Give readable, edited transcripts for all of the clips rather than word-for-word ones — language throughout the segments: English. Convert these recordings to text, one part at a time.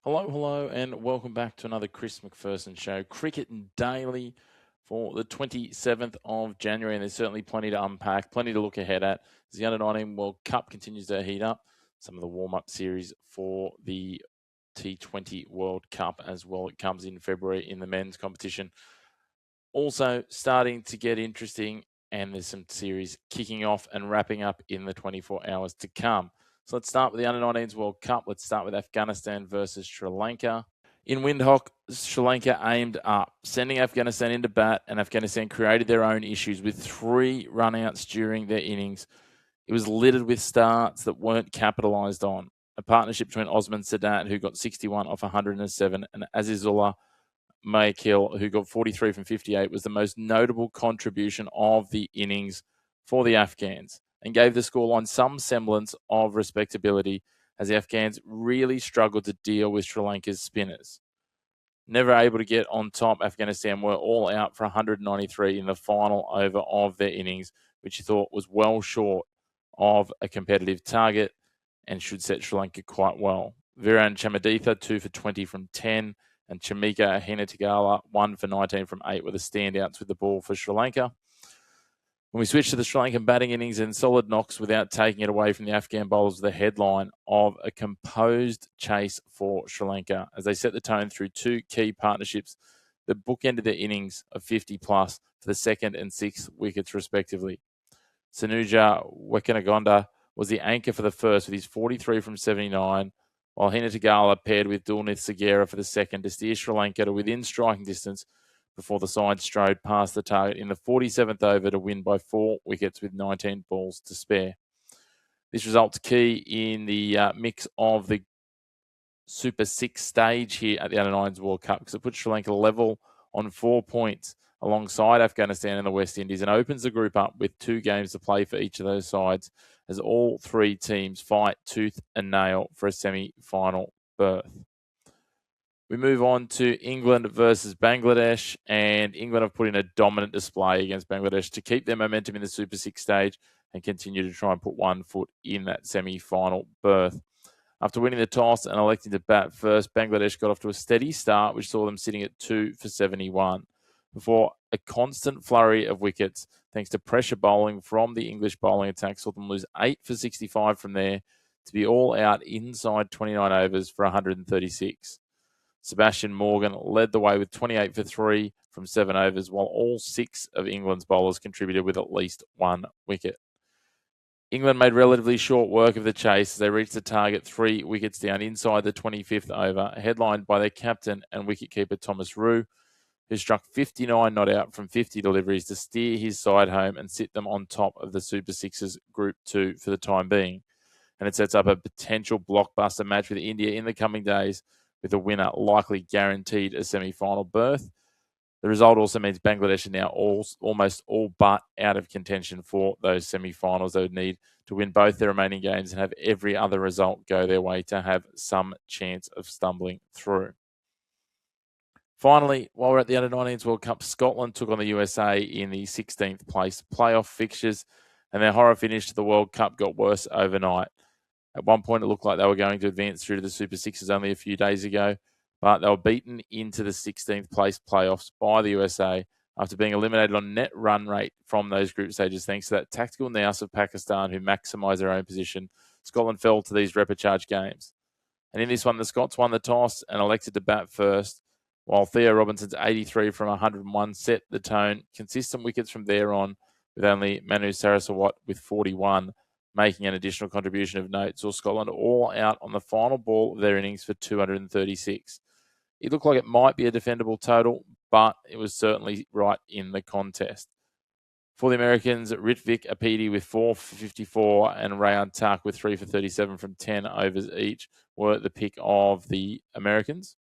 Hello, and welcome back to another Chris McPherson show, Cricket Daily, for the 27th of January. And there's certainly plenty to unpack, plenty to look ahead at as the Under-19 World Cup continues to heat up. Some of the warm-up series for the T20 World Cup as well. It comes in February in the men's competition. Also starting to get interesting, and there's some series kicking off and wrapping up in the 24 hours to come. So let's start with the Under-19s World Cup. Let's start with Afghanistan versus Sri Lanka. In Windhoek, Sri Lanka aimed up, sending Afghanistan into bat, and Afghanistan created their own issues with 3 runouts during their innings. It was littered with starts that weren't capitalised on. A partnership between Osman Sadat, who got 61 off 107, and Azizullah Mayakil, who got 43 from 58, was the most notable contribution of the innings for the Afghans and gave the scoreline some semblance of respectability as the Afghans really struggled to deal with Sri Lanka's spinners. Never able to get on top, Afghanistan were all out for 193 in the final over of their innings, which he thought was well short of a competitive target and should set Sri Lanka quite well. Viran Chamaditha, 2 for 20 from 10, and Chamika Hinatagala, 1 for 19 from 8 were the standouts with the ball for Sri Lanka. When we switch to the Sri Lankan batting innings and solid knocks without taking it away from the Afghan bowlers, the headline of a composed chase for Sri Lanka as they set the tone through 2 key partnerships that bookended their innings of 50 plus for the 2nd and 6th wickets respectively. Sanuja Wekanagonda was the anchor for the first with his 43 from 79, while Hinatagala paired with Dulnith Sagera for the second to steer Sri Lanka to within striking distance before the side strode past the target in the 47th over to win by 4 wickets with 19 balls to spare. This result's key in the mix of the Super 6 stage here at the Under-9s World Cup because it puts Sri Lanka level on 4 points alongside Afghanistan and the West Indies and opens the group up with 2 games to play for each of those sides as all 3 teams fight tooth and nail for a semi-final berth. We move on to England versus Bangladesh, and England have put in a dominant display against Bangladesh to keep their momentum in the Super 6 stage and continue to try and put one foot in that semi-final berth. After winning the toss and electing to bat first, Bangladesh got off to a steady start, which saw them sitting at 2 for 71, before a constant flurry of wickets, thanks to pressure bowling from the English bowling attack, saw them lose 8 for 65 from there to be all out inside 29 overs for 136. Sebastian Morgan led the way with 28 for 3 from 7 overs, while all 6 of England's bowlers contributed with at least 1 wicket. England made relatively short work of the chase as they reached the target 3 wickets down inside the 25th over, headlined by their captain and wicketkeeper Thomas Rue, who struck 59 not out from 50 deliveries to steer his side home and sit them on top of the Super Sixes Group 2 for the time being. And it sets up a potential blockbuster match with India in the coming days, with the winner likely guaranteed a semi-final berth. The result also means Bangladesh are now almost all but out of contention for those semi-finals. They would need to win both their remaining games and have every other result go their way to have some chance of stumbling through. Finally, while we're at the Under-19s World Cup, Scotland took on the USA in the 16th place playoff fixtures, and their horror finish to the World Cup got worse overnight. At one point, it looked like they were going to advance through to the Super Sixes only a few days ago, but they were beaten into the 16th place playoffs by the USA after being eliminated on net run rate from those group stages thanks to that tactical nous of Pakistan who maximised their own position. Scotland fell to these repechage games. And in this one, the Scots won the toss and elected to bat first, while Theo Robinson's 83 from 101 set the tone. Consistent wickets from there on, with only Manu Saraswat with 41 making an additional contribution of note, saw Scotland all out on the final ball of their innings for 236. It looked like it might be a defendable total, but it was certainly right in the contest. For the Americans, Ritvik Apidi with 4 for 54 and Rayan Tak with 3 for 37 from 10 overs each were the pick of the Americans.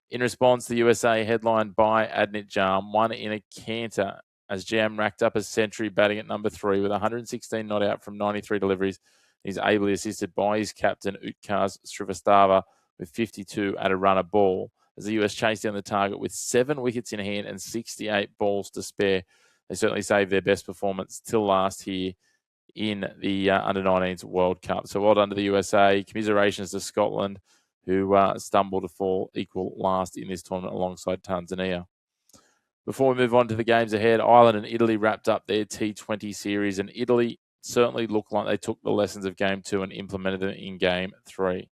In response, the USA, headlined by Adnit Jam, won in a canter as Jam racked up a century batting at number 3 with 116 not out from 93 deliveries. He's ably assisted by his captain, Utkarsh Srivastava, with 52 at a runner ball as the US chased down the target with 7 wickets in hand and 68 balls to spare. They certainly saved their best performance till last here in the Under-19s World Cup. So well done to the USA. Commiserations to Scotland. who stumbled to fall equal last in this tournament alongside Tanzania. Before we move on to the games ahead, Ireland and Italy wrapped up their T20 series, and Italy certainly looked like they took the lessons of Game 2 and implemented them in Game 3.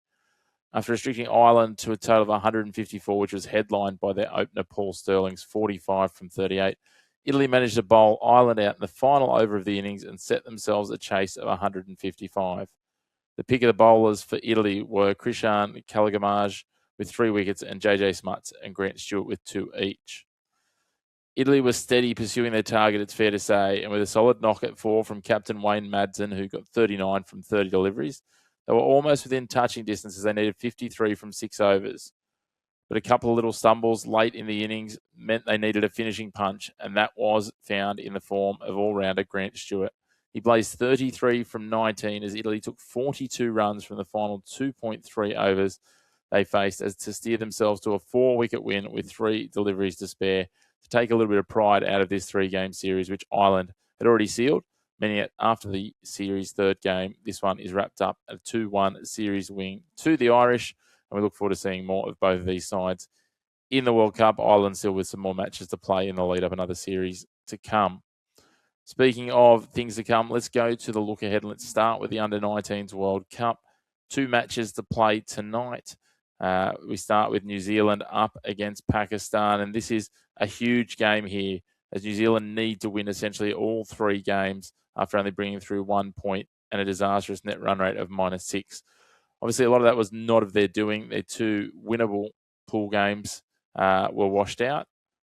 After restricting Ireland to a total of 154, which was headlined by their opener Paul Stirling's 45 from 38, Italy managed to bowl Ireland out in the final over of the innings and set themselves a chase of 155. The pick of the bowlers for Italy were Krishan Kalagamaj with 3 wickets and JJ Smuts and Grant Stewart with 2 each. Italy was steady pursuing their target, it's fair to say, and with a solid knock at 4 from captain Wayne Madsen, who got 39 from 30 deliveries, they were almost within touching distance as they needed 53 from 6 overs. But a couple of little stumbles late in the innings meant they needed a finishing punch, and that was found in the form of all-rounder Grant Stewart. He blazed 33 from 19 as Italy took 42 runs from the final 2.3 overs they faced as to steer themselves to a 4-wicket win with 3 deliveries to spare, to take a little bit of pride out of this 3-game series, which Ireland had already sealed. Meaning that after the series' 3rd game, this one is wrapped up at a 2-1 series win to the Irish, and we look forward to seeing more of both of these sides in the World Cup. Ireland still with some more matches to play in the lead-up, another series to come. Speaking of things to come, let's go to the look ahead, and let's start with the Under-19s World Cup. 2 matches to play tonight. We start with New Zealand up against Pakistan, and this is a huge game here as New Zealand need to win essentially all 3 games after only bringing through 1 point and a disastrous net run rate of -6. Obviously, a lot of that was not of their doing. Their 2 winnable pool games were washed out,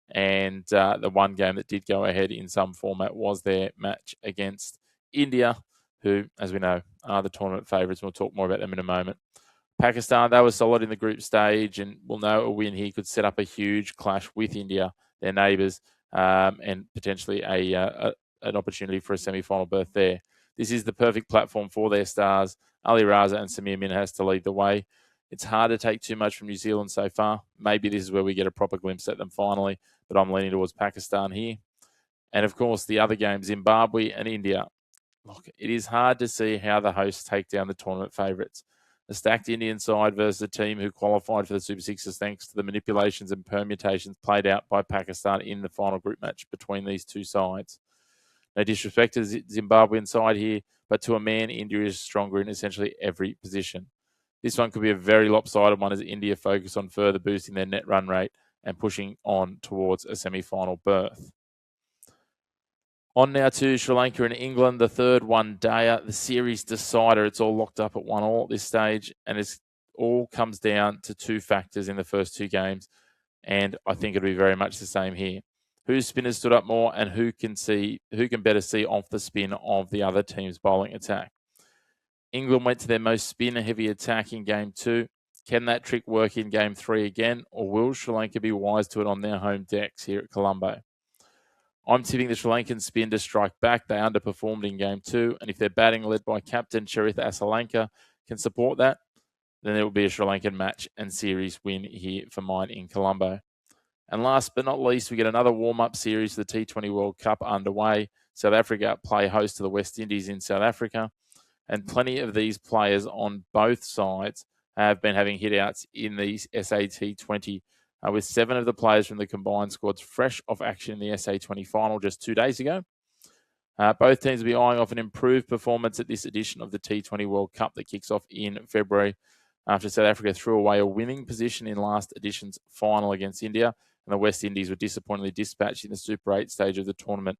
and the 1 game that did go ahead in some format was their match against India, who, as we know, are the tournament favourites. We'll talk more about them in a moment. Pakistan, they were solid in the group stage, and we'll know a win here could set up a huge clash with India, their neighbours, and potentially an opportunity for a semi-final berth there. This is the perfect platform for their stars. Ali Raza and Samir Minhas to lead the way. It's hard to take too much from New Zealand so far. Maybe this is where we get a proper glimpse at them finally, but I'm leaning towards Pakistan here. And of course, the other games, Zimbabwe and India. Look, it is hard to see how the hosts take down the tournament favourites. A stacked Indian side versus a team who qualified for the Super Sixes thanks to the manipulations and permutations played out by Pakistan in the final group match between these 2 sides. No disrespect to the Zimbabwean side here, but to a man, India is stronger in essentially every position. This one could be a very lopsided one as India focus on further boosting their net run rate and pushing on towards a semi-final berth. On now to Sri Lanka and England, the 3rd one-dayer, the series decider. It's all locked up at 1-1 at this stage, and it all comes down to 2 factors in the first 2 games, and I think it'll be very much the same here. Whose spinners stood up more, and who can better see off the spin of the other team's bowling attack? England went to their most spin-heavy attack in Game 2. Can that trick work in Game 3 again, or will Sri Lanka be wise to it on their home decks here at Colombo? I'm tipping the Sri Lankan spin to strike back. They underperformed in Game 2, and if their batting led by captain Charitha Asalanka can support that, then it will be a Sri Lankan match and series win here for mine in Colombo. And last but not least, we get another warm-up series for the T20 World Cup underway. South Africa play host to the West Indies in South Africa, and plenty of these players on both sides have been having hit-outs in the SA-T20, with 7 of the players from the combined squads fresh off action in the SA-20 final just 2 days ago. Both teams will be eyeing off an improved performance at this edition of the T20 World Cup that kicks off in February after South Africa threw away a winning position in last edition's final against India, and the West Indies were disappointingly dispatched in the Super 8 stage of the tournament.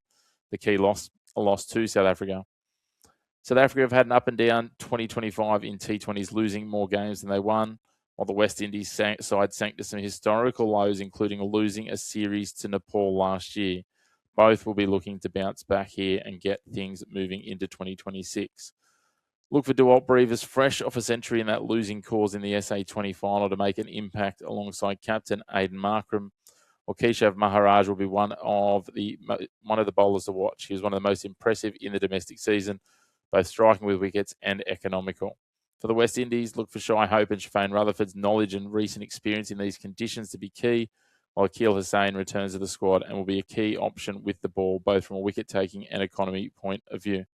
The key loss to South Africa. South Africa have had an up and down 2025 in T20s, losing more games than they won, while the West Indies side sank to some historical lows, including losing a series to Nepal last year. Both will be looking to bounce back here and get things moving into 2026. Look for Dewalt Brevis fresh off a century in that losing cause in the SA-20 final to make an impact alongside captain Aidan Markram. Or Keshav Maharaj will be one of the bowlers to watch. He was one of the most impressive in the domestic season, both striking with wickets and economical. For the West Indies, look for Shai Hope and Shafane Rutherford's knowledge and recent experience in these conditions to be key, while Akil Hussain returns to the squad and will be a key option with the ball, both from a wicket-taking and economy point of view.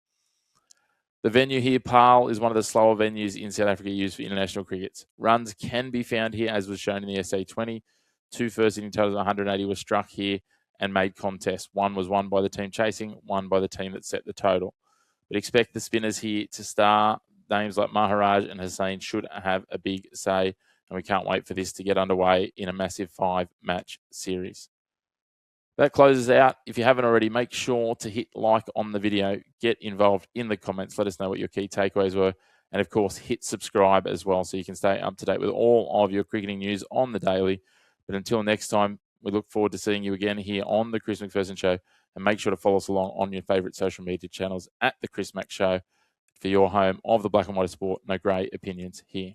The venue here, Paarl, is one of the slower venues in South Africa used for international crickets. Runs can be found here, as was shown in the SA20. 2 first inning totals of 180 were struck here and made contests. One was won by the team chasing, one by the team that set the total. But expect the spinners here to star. Names like Maharaj and Hussain should have a big say, and we can't wait for this to get underway in a massive 5-match series. That closes out. If you haven't already, make sure to hit like on the video. Get involved in the comments. Let us know what your key takeaways were. And, of course, hit subscribe as well so you can stay up to date with all of your cricketing news on the daily. But until next time, we look forward to seeing you again here on the Chris McPherson Show. And make sure to follow us along on your favourite social media channels at the Chris Mac Show for your home of the black and white sport. No grey opinions here.